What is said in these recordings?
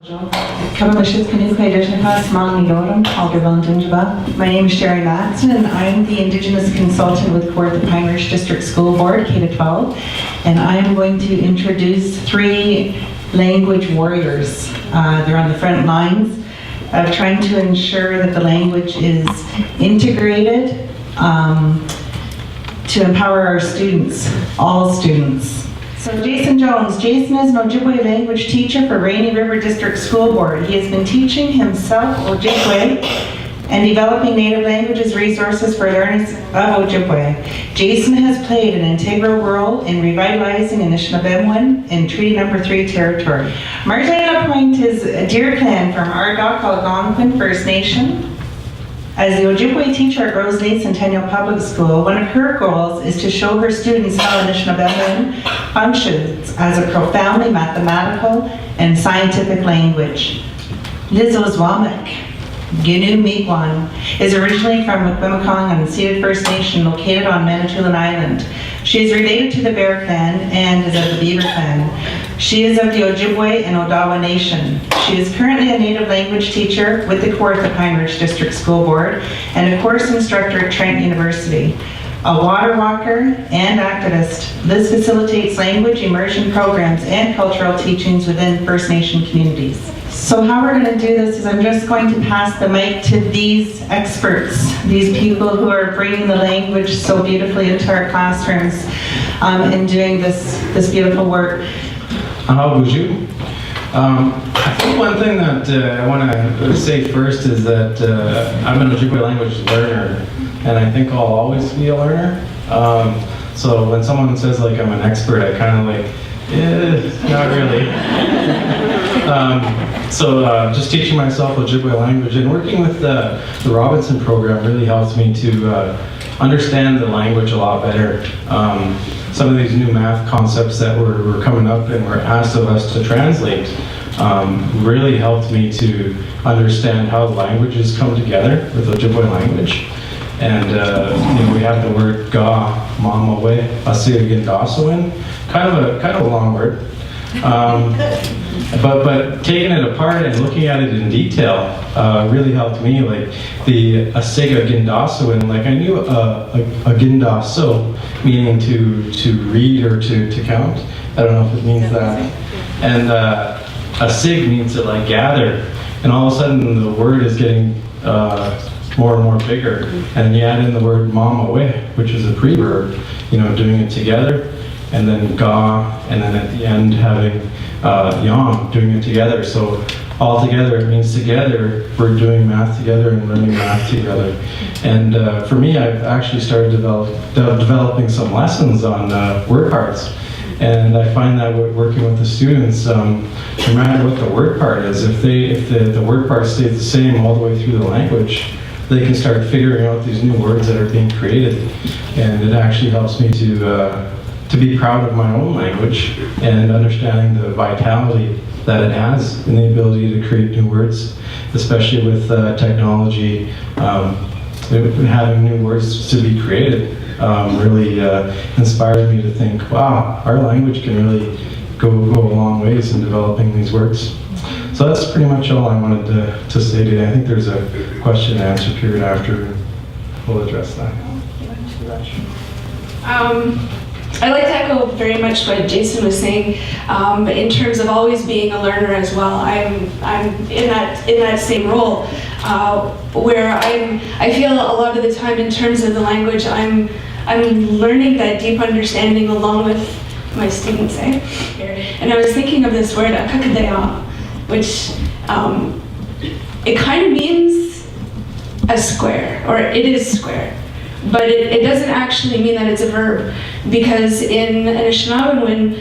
My name is Sherry Mattson, and I'm the Indigenous consultant with Kawartha Pine Ridge District School Board, K-12, and I'm going to introduce 3 language warriors. They're on the front lines of trying to ensure that the language is integrated to empower our students, all students. So Jason Jones. Jason is an Ojibwe language teacher for Rainy River District School Board. He has been teaching himself Ojibwe and developing native languages resources for learners of Ojibwe. Jason has played an integral role in revitalizing Anishinaabe Language in Treaty Number 3 territory. Marjolaine LaPointe is a deer clan from Algonquin First Nation. As the Ojibwe teacher at Rosalie Centennial Public School, one of her goals is to show her students how Anishinaabe functions as a profoundly mathematical and scientific language. Liz Osawamick, Ginu Miigwan, is originally from Wikwemikong and Ceded First Nation located on Manitoulin Island. She is related to the Bear Clan and is of the Beaver Clan. She is of the Ojibwe and Odawa Nation. She is currently a native language teacher with the Kawartha Pine Ridge District School Board and a course instructor at Trent University. A water walker and activist, Liz facilitates language immersion programs and cultural teachings within First Nation communities. So how we're going to do this is I'm just going to pass the mic to these experts, these people who are bringing the language so beautifully into our classrooms and doing this beautiful work. How would you? I think one thing that I want to say first is that I'm an Ojibwe language learner, and I think I'll always be a learner. So when someone says like I'm an expert, I kind of like, not really. Just teaching myself Ojibwe language and working with the Robinson program really helps me to understand the language a lot better. Some of these new math concepts that were coming up and were asked of us to translate really helped me to understand how languages come together with Ojibwe language. And we have the word ga, mama we, asiagindasawin, kind of a long word. But taking it apart and looking at it in detail really helped me. Like the asiga gindasawin, like I knew a gindaso meaning to read or to count. I don't know if it means that. And a sig means to like gather. And all of a sudden the word is getting more and more bigger. And you add in the word mama we, which is a preverb, doing it together. And then ga, and then at the end having yam, doing it together. So all together, it means together, we're doing math together and learning math together. And for me, I've actually started developing some lessons on word parts. And I find that working with the students, no matter what the word part is, if the word part stays the same all the way through the language, they can start figuring out these new words that are being created. And it actually helps me to be proud of my own language and understanding the vitality that it has in the ability to create new words, especially with technology, having new words to be created really inspired me to think, wow, our language can really go a long ways in developing these words. So that's pretty much all I wanted to say today. I think there's a question and answer period after. We'll address that. I'd like to echo very much what Jason was saying, in terms of always being a learner as well. I'm in that same role, where I feel a lot of the time in terms of the language, I'm learning that deep understanding along with my students. And I was thinking of this word akakadaya, which it kind of means a square, or it is square. But it doesn't actually mean that it's a verb, because in Anishinaabe,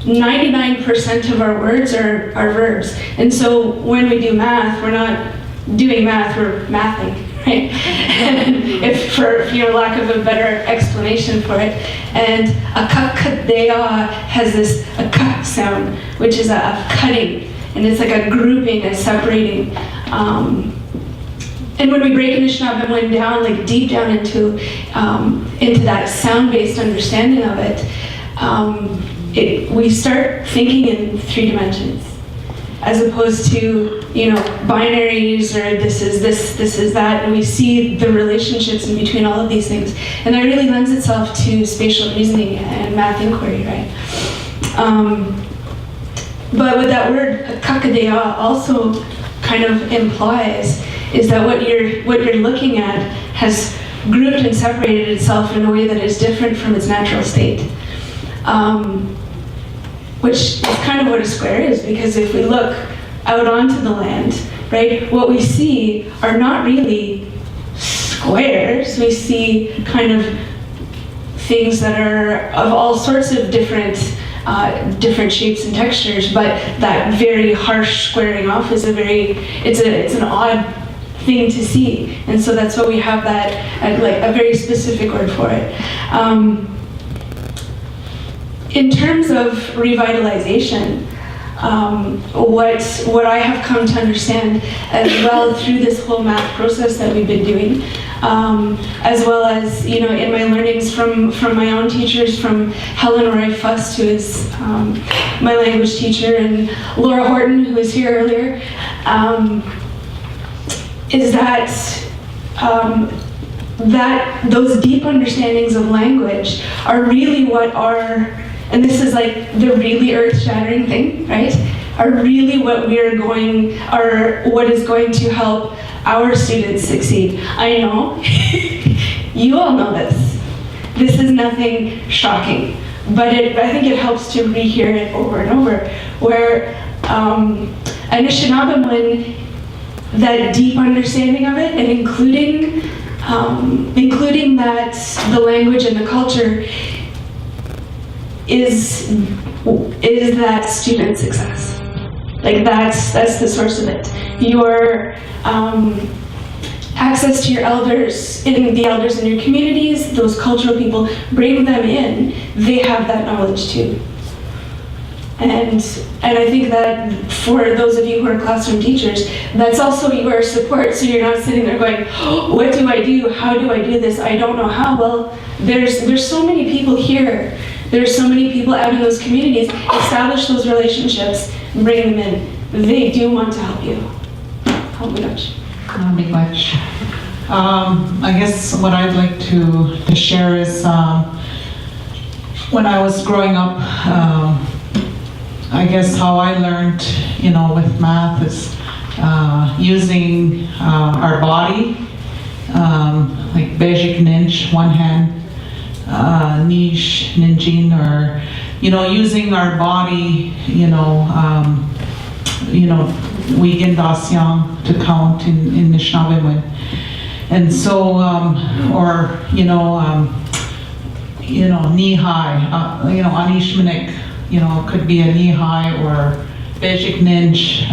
99% of our words are verbs. And so when we do math, we're not doing math, we're mathing, right? And if for lack of a better explanation for it. And a kakadea has this a ka sound, which is a cutting, and it's like a grouping, a separating. And when we break Anishinaabe down, like deep down into that sound-based understanding of it, we start thinking in 3 dimensions. as opposed to, binaries or this is this, this is that, and we see the relationships in between all of these things. And that really lends itself to spatial reasoning and math inquiry, right? But what that word kakadea also kind of implies is that what you're looking at has grouped and separated itself in a way that is different from its natural state. Which is kind of what a square is, because if we look out onto the land, right, what we see are not really squares. We see kind of things that are of all sorts of different shapes and textures, but that very harsh squaring off is it's an odd thing to see, and so that's why we have that like a very specific word for it. In terms of revitalization, what I have come to understand as well through this whole math process that we've been doing, as well as in my learnings from my own teachers, from Helen Roy-Fust, who is my language teacher, and Laura Horton, who was here earlier, is that those deep understandings of language are really what are, and this is like the really earth-shattering thing, right? Are really what what is going to help our students succeed. I know, you all know this. This is nothing shocking, but I think it helps to rehear it over and over, where Anishinaabe, that deep understanding of it, and including that the language and the culture is that student success. Like that's the source of it. Your access to your elders, the elders in your communities, those cultural people, bring them in. They have that knowledge too. And I think that for those of you who are classroom teachers, that's also your support. So you're not sitting there going, oh, what do I do? How do I do this? I don't know how. Well, there's so many people here. There's so many people out in those communities. Establish those relationships, bring them in. They do want to help you. Help me much. I guess what I'd like to share is when I was growing up, I guess how I learned, with math is using our body, like basic ninj, one hand, niche, ninjin, or, using our body, we gindasyang to count in Anishinaabe. And so, knee high, Anishinaabek, could be a knee high, or basic ninj,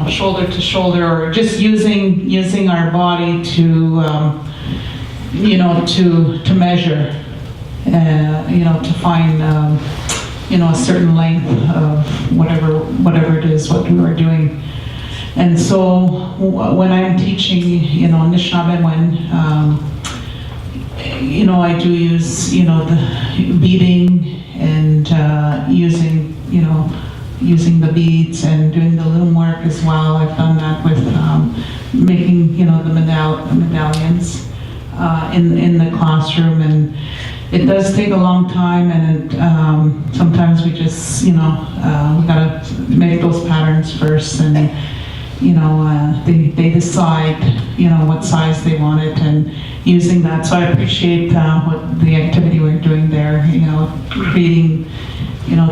shoulder to shoulder, or just using our body to, to measure, to find, a certain length of whatever it is, what we were doing. And so when I'm teaching, Anishinaabe, I do use, the beading and using the beads and doing the loom work as well. I've done that with making, the medallions in the classroom, and it does take a long time, and sometimes we just, we gotta make those patterns first, and they decide, what size they want it, and using that. So I appreciate what the activity we're doing there, creating,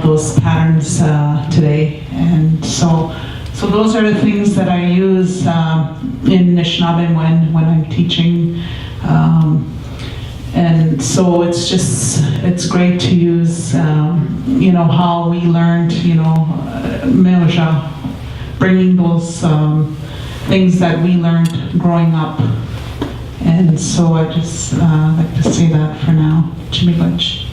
those patterns today. And so those are the things that I use in Anishinaabe when I'm teaching. And so it's great to use, how we learned, Meoja, bringing those things that we learned growing up. And so I just like to say that for now. Chimiglitch.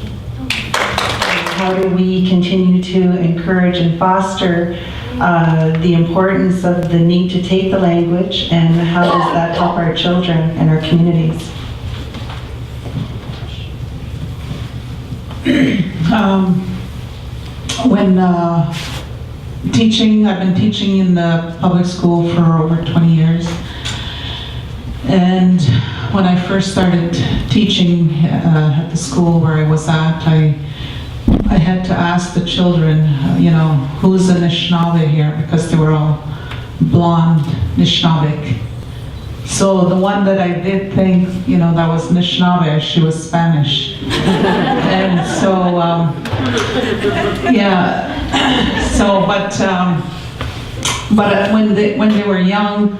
How do we continue to encourage and foster the importance of the need to take the language, and how does that help our children and our communities? teaching. I've been teaching in the public school for over 20 years. And when I first started teaching at the school where I was at, I had to ask the children, who's an Anishinaabe here, because they were all blonde Anishinaabe. So the one that I did think, that was Anishinaabe, she was Spanish. And so, but when they were young,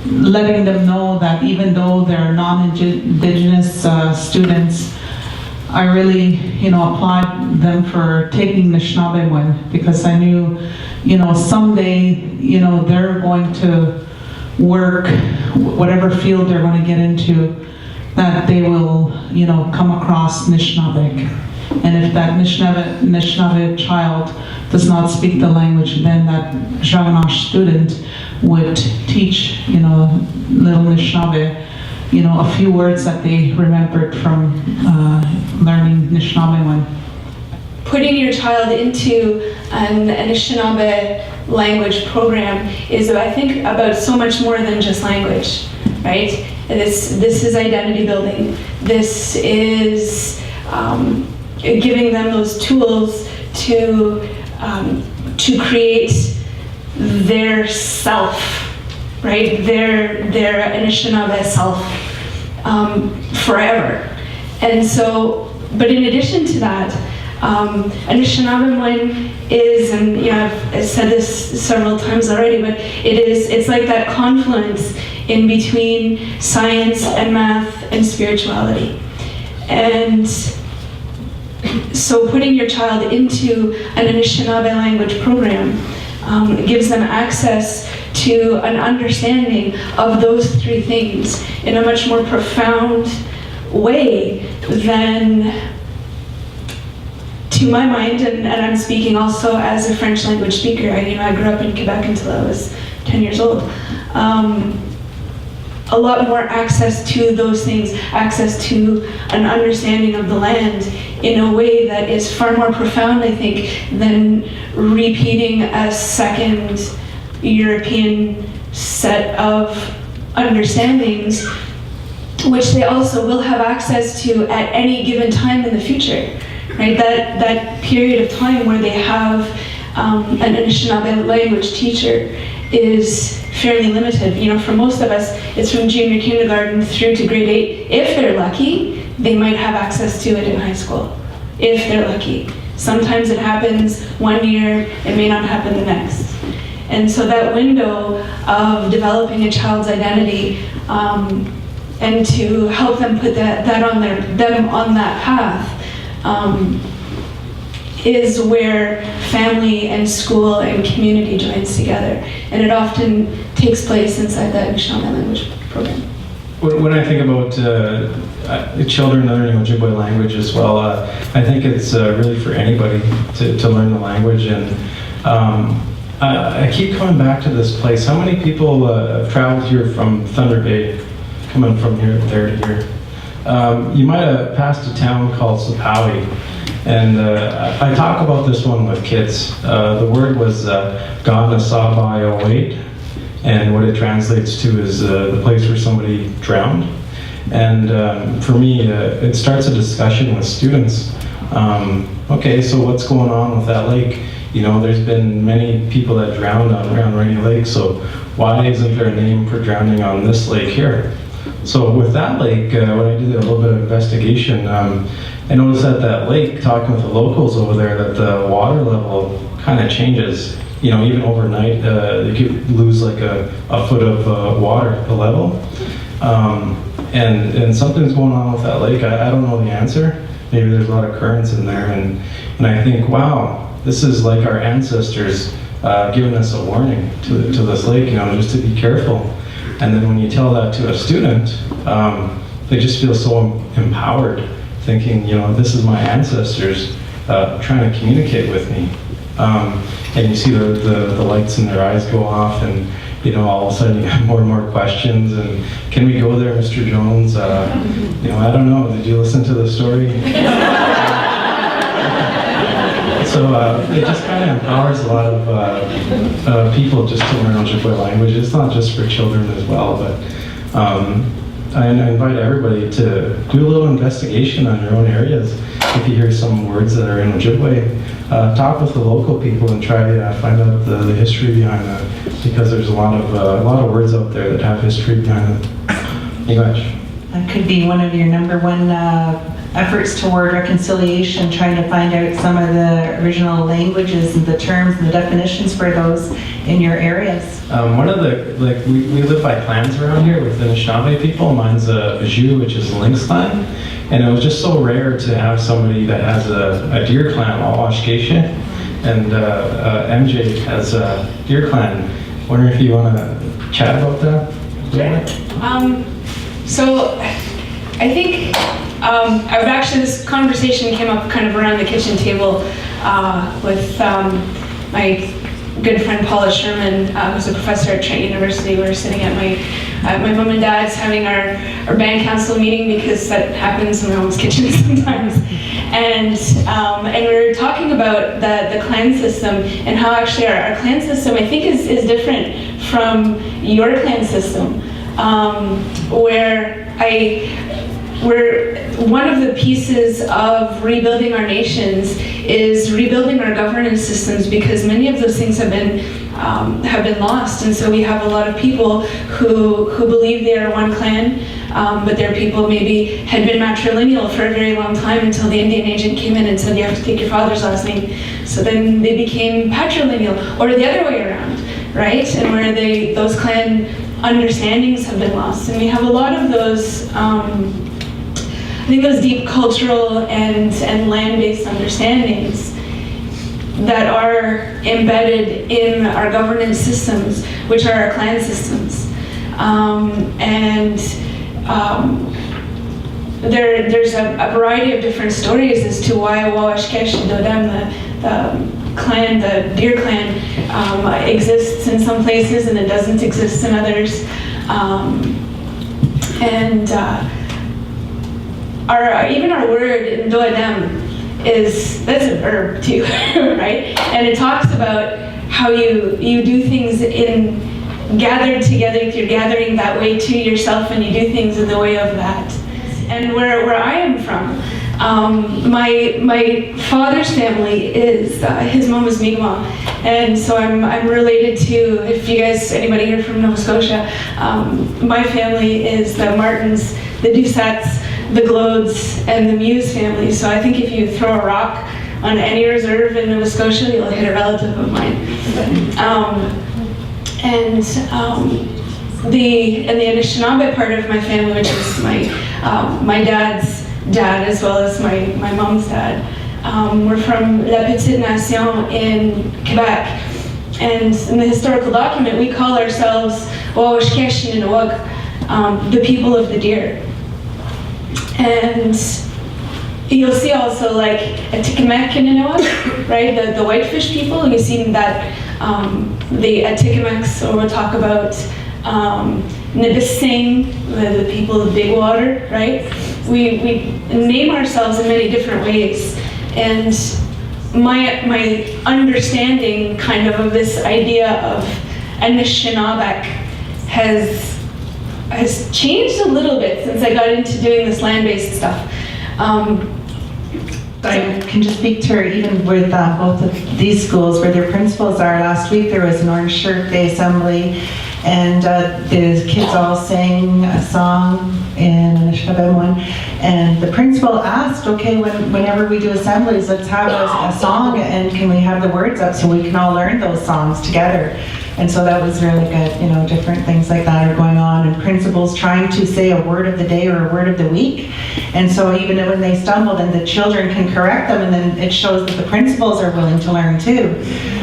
letting them know that even though they're non-Indigenous students, I really, applaud them for taking the Anishinaabe one, because I knew, someday, they're going to work, whatever field they're going to get into, that they will, come across Anishinaabe. And if that Anishinaabe child does not speak the language, then that Jaganash student would teach, little Anishinaabe, a few words that they remembered from learning Anishinaabe one. Putting your child into an Anishinaabe language program is, I think, about so much more than just language, right? This is identity building. This is giving them those tools to create their self, right? Their Anishinaabe self forever. And so, but in addition to that, Anishinaabe is, and I've said this several times already, but it's like that confluence in between science and math and spirituality. And so putting your child into an Anishinaabe language program gives them access to an understanding of those three things in a much more profound way than, to my mind, and I'm speaking also as a French language speaker. I grew up in Quebec until I was 10 years old. A lot more access to those things, access to an understanding of the land in a way that is far more profound, I think, than repeating a second European set of understandings, which they also will have access to at any given time in the future. Right, that period of time where they have an Anishinaabe language teacher is fairly limited. For most of us, it's from junior kindergarten through to grade 8. If they're lucky, they might have access to it in high school. If they're lucky. Sometimes it happens one year, it may not happen the next. And so that window of developing a child's identity and to help them put them on that path is where family and school and community joins together. And it often takes place inside the Anishinaabe language program. When I think about children learning Ojibwe language as well, I think it's really for anybody to learn the language. And I keep coming back to this place. How many people have traveled here from Thunder Bay, coming from there to here? You might have passed a town called Sapawi, and I talk about this one with kids. The word was Ganasabai08, and what it translates to is the place where somebody drowned. And for me, it starts a discussion with students. Okay, so what's going on with that lake? There's been many people that drowned around Rainy Lake, so why isn't there a name for drowning on this lake here? So with that lake, when I did a little bit of investigation, I noticed at that lake, talking with the locals over there, that the water level kind of changes. Even overnight, you could lose like a foot of water, the level. And something's going on with that lake. I don't know the answer. Maybe there's a lot of currents in there. And I think, wow, this is like our ancestors giving us a warning to this lake, just to be careful. And then when you tell that to a student, they just feel so empowered, thinking, this is my ancestors trying to communicate with me. And you see the lights in their eyes go off, and all of a sudden you have more and more questions. And can we go there, Mr. Jones? I don't know. Did you listen to the story? So it just kind of empowers a lot of people just to learn Ojibwe language. It's not just for children as well, but I invite everybody to do a little investigation on your own areas. If you hear some words that are in Ojibwe, talk with the local people and try to find out the history behind that, because there's a lot of words out there that have history behind them. English. That could be one of your number one efforts toward reconciliation, trying to find out some of the original languages and the terms and the definitions for those in your areas. One of the, we live by clans around here with the Anishinaabe people. Mine's a Jew, which is a lynx clan. And it was just so rare to have somebody that has a deer clan, Oshkesha, and MJ has a deer clan. Wondering if you want to chat about that? Sure. So I think this conversation came up kind of around the kitchen table with my good friend Paula Sherman, who's a professor at Trent University. We were sitting at my mom and dad's having our band council meeting, because that happens in my mom's kitchen sometimes. And we were talking about the clan system, and how actually our clan system, I think, is different from your clan system, where one of the pieces of rebuilding our nations is rebuilding our governance systems, because many of those things have been lost. And so we have a lot of people who believe they are one clan, but their people maybe had been matrilineal for a very long time until the Indian agent came in and said, you have to take your father's last name. So then they became patrilineal, or the other way around, right? And where those clan understandings have been lost. And we have a lot of those, I think those deep cultural and land-based understandings that are embedded in our governance systems, which are our clan systems. There's a variety of different stories as to why Wawashkesh Dodam, the clan, the deer clan, exists in some places and it doesn't exist in others. Even our word Doadem that's a verb too, right? And it talks about how you do things gathered together. You're gathering that way to yourself, and you do things in the way of that. And where I am from, my father's family is his mom is Mi'kmaq, and so I'm related to, if you guys, anybody here from Nova Scotia, my family is the Martins, the Doucets, the Glodes, and the Muse family. So I think if you throw a rock on any reserve in Nova Scotia, you'll hit a relative of mine. The Anishinaabe part of my family, which is my dad's dad as well as my mom's dad, we're from La Petite Nation in Quebec. And in the historical document, we call ourselves Wawashkesh Ninawag, the people of the deer. And you'll see also like Atikamekw Ninawag, right? The whitefish people, and you've seen that the Atikameks, or we'll talk about Nibissing, the people of Big Water, right? We name ourselves in many different ways. And my understanding kind of this idea of Anishinaabe has changed a little bit since I got into doing this land-based stuff. I can just speak to her, even with both of these schools where their principals are. Last week there was an Orange Shirt Day assembly, and the kids all sang a song in Anishinaabe one, and the principal asked, okay, whenever we do assemblies, let's have a song, and can we have the words up so we can all learn those songs together. And so that was really good, different things like that are going on, and principals trying to say a word of the day or a word of the week. And so even when they stumble, then the children can correct them, and then it shows that the principals are willing to learn too.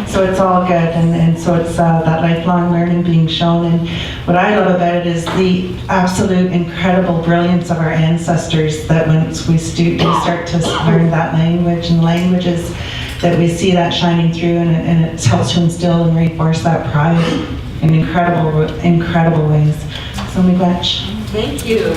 So it's all good, and so it's that lifelong learning being shown. And what I love about it is the absolute incredible brilliance of our ancestors, that once we start to learn that language and languages, that we see that shining through, and it helps to instill and reinforce that pride in incredible ways. So, Miigwech. Thank you.